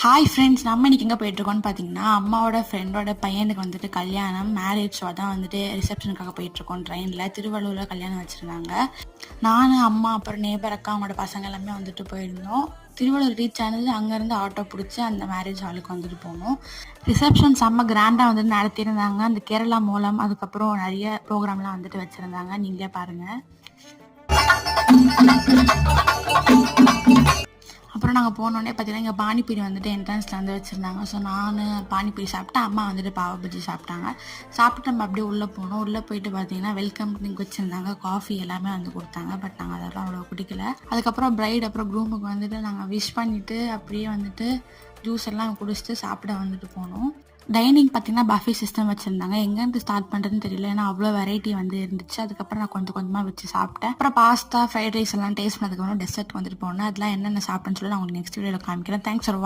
Hi friends, நம்ம இன்னைக்கு எங்கே போயிட்டுருக்கோம்னு பார்த்தீங்கன்னா, அம்மாவோட ஃப்ரெண்டோட பையனுக்கு வந்துட்டு கல்யாணம், மேரேஜ். ஸோ அதான் வந்துட்டு ரிசப்ஷனுக்காக போயிட்டுருக்கோம் ட்ரெயினில். திருவள்ளூரில் கல்யாணம் வச்சுருந்தாங்க. நான், அம்மா, அப்புறம் நேபர் அக்கா, அவங்களோட பசங்க எல்லாமே வந்துட்டு போயிருந்தோம். திருவள்ளூர் ரீச் ஆனது, அங்கேருந்து ஆட்டோ பிடிச்சி அந்த மேரேஜ் ஹாலுக்கு வந்துட்டு போனோம். ரிசப்ஷன் செம்ம கிராண்டாக வந்துட்டு நடத்தியிருந்தாங்க. அந்த கேரளா மூலம், அதுக்கப்புறம் நிறைய ப்ரோக்ராம்லாம் வந்துட்டு வச்சுருந்தாங்க. நீங்களே பாருங்கள். அப்புறம் நாங்கள் போனோடனே பார்த்தீங்கன்னா, இங்கே பானிபூரி வந்துட்டு என்ட்ரன்ஸில் வந்து வச்சுருந்தாங்க. ஸோ நான் பானிபூரி சாப்பிட்டேன், அம்மா வந்துட்டு பாவ பஜ்ஜி சாப்பிட்டாங்க. சாப்பிட்டு நம்ம அப்படியே உள்ளே போனோம். உள்ளே போயிட்டு பார்த்தீங்கன்னா, வெல்கம் ட்ரிங்க் வச்சுருந்தாங்க, காஃபி எல்லாமே வந்து கொடுத்தாங்க. பட் நாங்கள் அதெல்லாம் அவ்வளோ குடிக்கல. அதுக்கப்புறம் பிரைட் அப்புறம் க்ரூமுக்கு வந்துட்டு நாங்கள் விஷ் பண்ணிவிட்டு அப்படியே வந்துட்டு ஜூஸ் எல்லாம் குடிச்சிட்டு சாப்பிட வந்துட்டு போனோம். டைனிங் பார்த்தீங்கன்னா பஃபே சிஸ்டம் வச்சுருந்தாங்க. எங்கேருந்து ஸ்டார்ட் பண்ணுறதுன்னு தெரியல, ஏன்னா அவ்வளோ வெரைட்டி வந்து இருந்துச்சு. அதுக்கப்புறம் நான் கொஞ்சம் கொஞ்சமாக வச்சு சாப்பிட்டேன். அப்புறம் பாஸ்தா, ஃப்ரைட் ரைஸ் எல்லாம் டேஸ்ட் பண்ணதுக்கப்புறம் டெசர்ட் வந்துட்டு போனேன். அதெல்லாம் என்னென்ன சாப்பிட்டேன்னு சொல்லி நான் உங்களுக்கு நெக்ஸ்ட் வீடியோவில் காமிக்கிறேன். தேங்க்ஸ் ஃபார் வாட்சிங்.